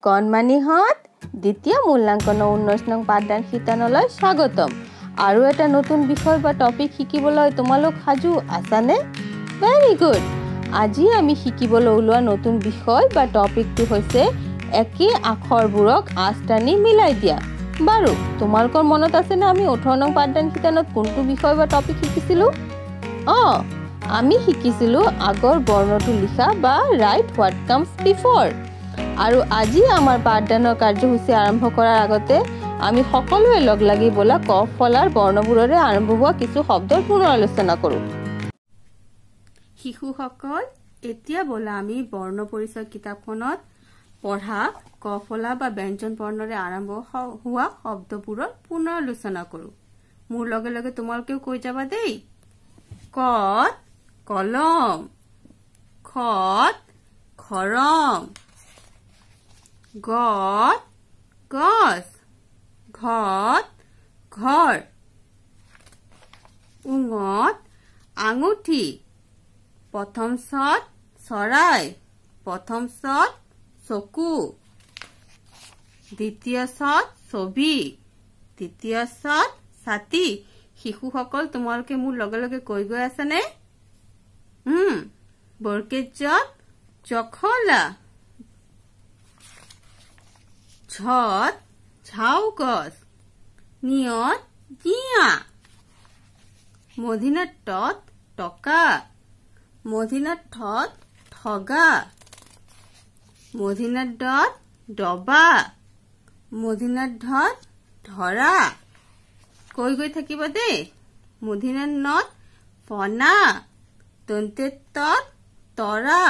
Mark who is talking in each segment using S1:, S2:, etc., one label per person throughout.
S1: কণমানিহঁত দ্বিতীয় মূল্যাঙ্কনৰ 19 নং পাঠদান শিতানলৈ স্বাগতম। আৰু এটা নতুন বিষয় বা টপিক শিকিবলৈ তোমালোক সাজু আছানে? Very good. আজি আমি শিকিবলৈ ওলোৱা নতুন বিষয় বা টপিকটো হৈছে একে আখৰবোৰক আঁচ টানি মিলাই দিয়া। বাৰু তোমালোকৰ মনত আছেনে আমি 18 নং পাঠদান শিতানত কোনটো বিষয় বা টপিক শিকিছিলোঁ? আমি শিকিছিলোঁ আগৰ বৰ্ণটো লিখা বা ৰাইট হোৱাট কামছ বিফৰ। আৰু আজি আমাৰ পাঠদানৰ কাৰ্যসূচী আৰম্ভ কৰাৰ আগতে আমি সকলোৱে লগ লাগি বলা ক ফলাৰ বৰ্ণবোৰেৰে আৰম্ভ হোৱা কিছু শব্দৰ পুনৰ আলোচনা কৰোঁ। শিশুসকল, এতিয়া বলা আমি বৰ্ণ পৰিচয় কিতাপখনত পঢ়া ক ফলা বা ব্যঞ্জন বৰ্ণৰে আৰম্ভ হোৱা শব্দবোৰৰ পুনৰ আলোচনা কৰোঁ। মোৰ লগে লগে তোমালোকেও কৈ যাবা দেই। কত কলম, খত খৰম, গত গছ, ঘত ঘৰ, উঙত আঙুঠি, প্ৰথম চত চৰাই, প্ৰথম চত চকু, দ্বিতীয় চত ছবি, তৃতীয় চত ছাতি। শিশুসকল, তোমালোকে মোৰ লগে লগে কৈ গৈ আছানে? বৰকেজত জখলা, ঝত ঝাও গছ, নিয়ত জিয়া, মধিনাথত টকা, মধিনাথত ঠগা, মধিনাথত ডবা, মধিনাথত ধৰা। কৈ গৈ থাকিব দেই। মধিনাথত ফনা, দন্তেত তৰা,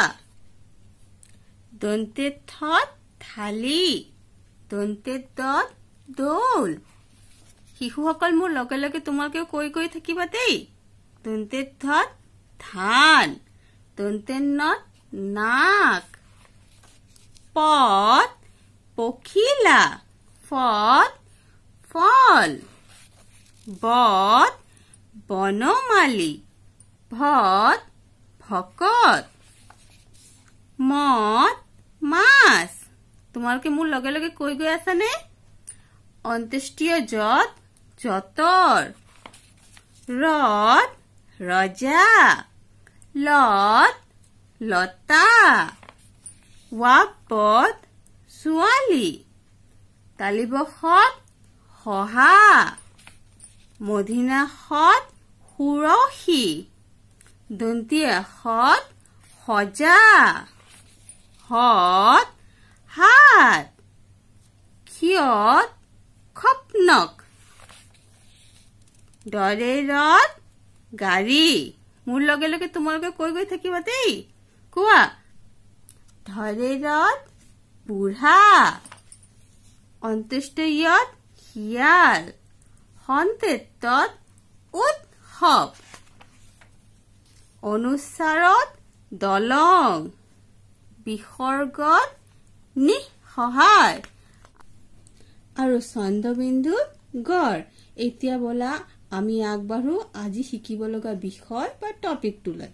S1: দন্তেত থালি, দন্তেত দৌল। শিশুসকল, মোৰ লগে লগে তোমালোকেও কৈ গৈ থাকিবা দেই। দন্তেত ধান, দন্তেত নাক, পত পখিলা, ফত ফল, বত বনমালী, ভত ভকত, মত মাছ। তোমালোকে মোৰ লগে লগে কৈ গৈ আছানে? অন্ত্যেষ্টিয় যত যতৰ, ৰত ৰজা, লত লতা, ৱাপত ছোৱালী, তালিবসত সহা, মধিনাশত সুৰসী, দন্তীয়াসত সজা, হত হাত, ক্ষিয়ত খপনক, দৰেৰত গাড়ী। মোৰ লগে লগে তোমালোকে কৈ গৈ থাকিবা দেই। কোৱা। ধৰেৰত বুঢ়া, অন্ত্যেষ্টয়ত শিয়াল, সন্তেতত উৎসৱ, অনুস্বাৰত দলং, বিসৰ্গত নিঃসহায় আৰু চন্দ্ৰবিন্দুত গড়। এতিয়া বলা আমি আগবাঢ়ো আজি শিকিব লগা বিষয় বা টপিকটোলৈ।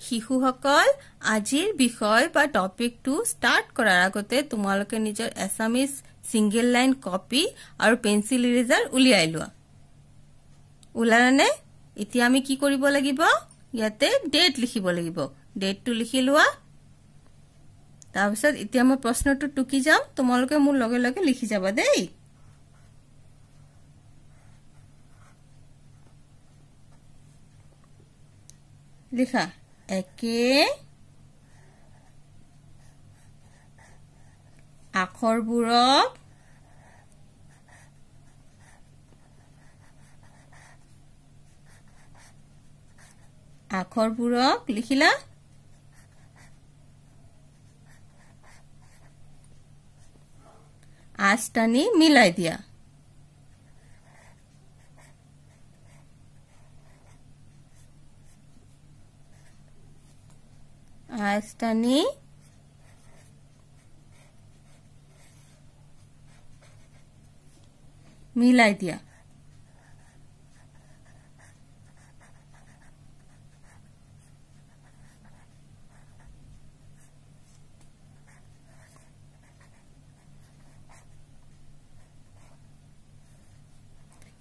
S1: শিশুসকল, আজিৰ বিষয় বা টপিকটো ষ্টাৰ্ট কৰাৰ আগতে তোমালোকে নিজৰ এছামিজ ছিংগল লাইন কপি আৰু পেঞ্চিল ইৰেজাৰ উলিয়াই লোৱা। ওলালানে? এতিয়া আমি কি কৰিব লাগিব? ইয়াতে ডেট লিখিব লাগিব। ডেটটো লিখি লোৱা। তাৰপিছত এতিয়া মই প্ৰশ্নটো টুকি যাম, তোমালোকে মোৰ লগে লগে লিখি যাবা দেই। লিখা। একে আখৰবোৰক লিখিলা। আঁচ টানি মিলাই দিয়া। আঁচ টানি মিলাই দিয়া।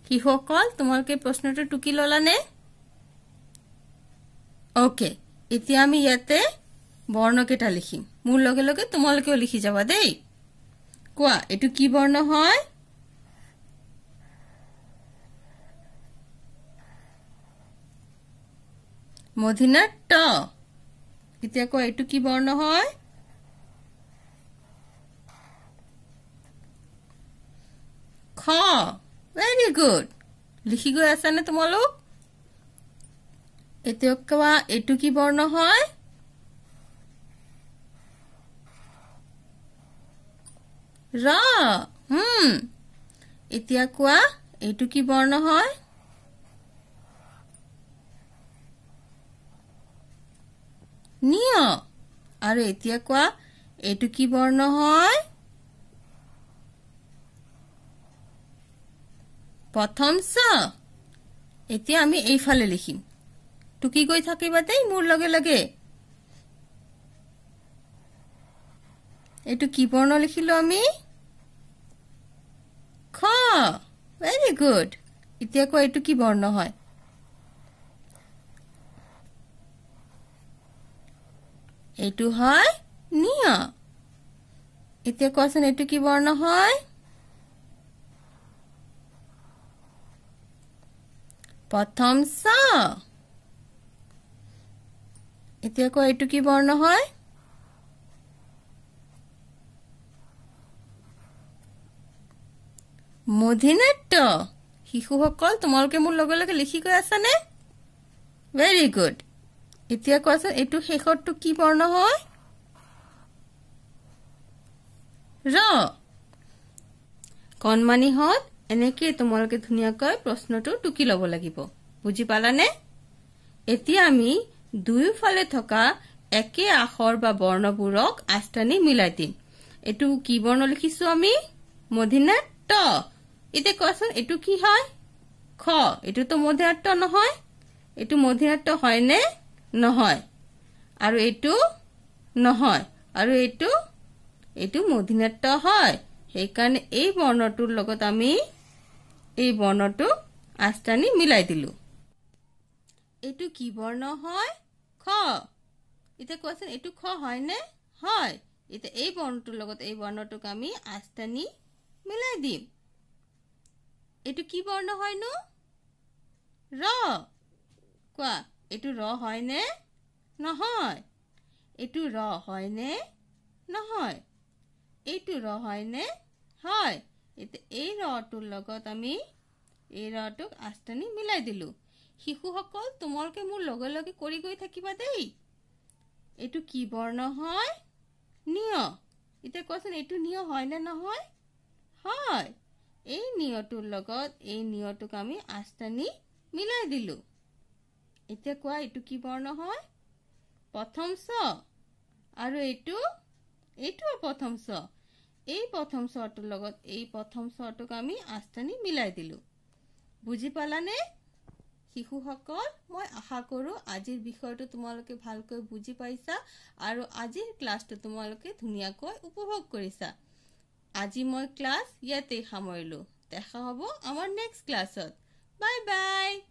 S1: শিশুসকল তোমালোকে প্ৰশ্নটো টুকি ললানে ওকে এতিয়া আমি ইয়াতে বৰ্ণকেইটা লিখিম মোৰ লগে লগে তোমালোকেও লিখি যাবা দেই কোৱা এটো কি বৰ্ণ হয় মধিনাৰ ট এতিয়া কোৱা এটো কি বৰ্ণ হয় খ ভেৰি গুড লিখি গৈ আছানে তোমালোক এতিয়া কোৱা এটো কি বৰ্ণ হয় ৰ এতিয়া কোৱা এটো কি বৰ্ণ হয় নিয় আৰু এতিয়া কোৱা এটো কি বৰ্ণ হয় প্ৰথম ছ এতিয়া আমি এইফালে লিখিম টুকি গৈ থাকিবা দেই মোৰ লগে লগে এটো কি বৰ্ণ লিখিলো আমি খ ভেৰি গুড এতিয়া কোৱা এটো কি বৰ্ণ হয় এটো হয় নিয় এতিয়া কোৱাচোন এটো কি বৰ্ণ হয় প্ৰথম ছ এতিয়া কোৱা এটো কি বৰ্ণ হয় মধিনাৰ ট শিশুসকল তোমালোকে মোৰ লগে লগে লিখি গৈ আছানে ভেৰি গুড এতিয়া কোৱাচোন এটো শেষৰটো কি বৰ্ণ হয় ৰ কণমানিহঁত এনেকৈ তোমালোকে ধুনীয়াকৈ প্ৰশ্নটো টুকি ল'ব লাগিব বুজি পালানে এতিয়া আমি দুয়োফালে থকা একে আখৰ বা বৰ্ণবোৰক আস্তানি মিলাই দিম এটো কি বৰ্ণ লিখিছো আমি মধিনাৰ ট এতিয়া কোৱাচোন এটো কি হয় খ এটো তো মধিনাৰ ট নহয় এটো মধিনাৰ ট হয় নে নহয় আৰু এটো নহয় আৰু এটো মধিনাৰ ট হয় সেইকাৰণে এই বৰ্ণটোৰ লগত আমি এই বৰ্ণটো আস্তানি মিলাই দিলো এটো কি বৰ্ণ হয় খ এতিয়া কোৱাচোন এটো খ হয় নে হয় এতিয়া এই বৰ্ণটোৰ লগত এই বৰ্ণটোক আমি আস্তানি মিলাই দিম এটো কি বৰ্ণ হয় নো ৰ কোৱা এটো ৰ হয় নে নহয় এটো ৰ হয় নে নহয় এটো ৰ হয় নে হয় এতিয়া এই ৰটোৰ লগত আমি এই ৰটোক আস্তানি মিলাই দিলো শিশুসকল তোমালোকে মোৰ লগে লগে কৰি গৈ থাকিবা দেই এটো কি বৰ্ণ হয় নিয় এতিয়া কোৱাচোন এটো নিয় হয় নে নহয় হয় এই নিয়টোৰ লগত এই নিয়টোক আমি আস্তানি মিলাই দিলো এতিয়া কোৱা এটো কি বৰ্ণ হয় প্ৰথম ছ আৰু এটো প্ৰথম ছ এই প্ৰথম ছটোৰ লগত এই প্ৰথম ছটোক আমি আস্তানি মিলাই দিলো বুজি পালানে শিশুসকল মই আশা কৰো আজিৰ বিষয়টো তোমালোকে ভালকৈ বুজি পাইছা আৰু আজিৰ ক্লাছটো তোমালোকে ধুনীয়াকৈ উপভোগ কৰিছা আজি মই ক্লাছ ইয়াতে সামৰিলো দেখা হ'ব আমাৰ নেক্সট ক্লাছত বাই বাই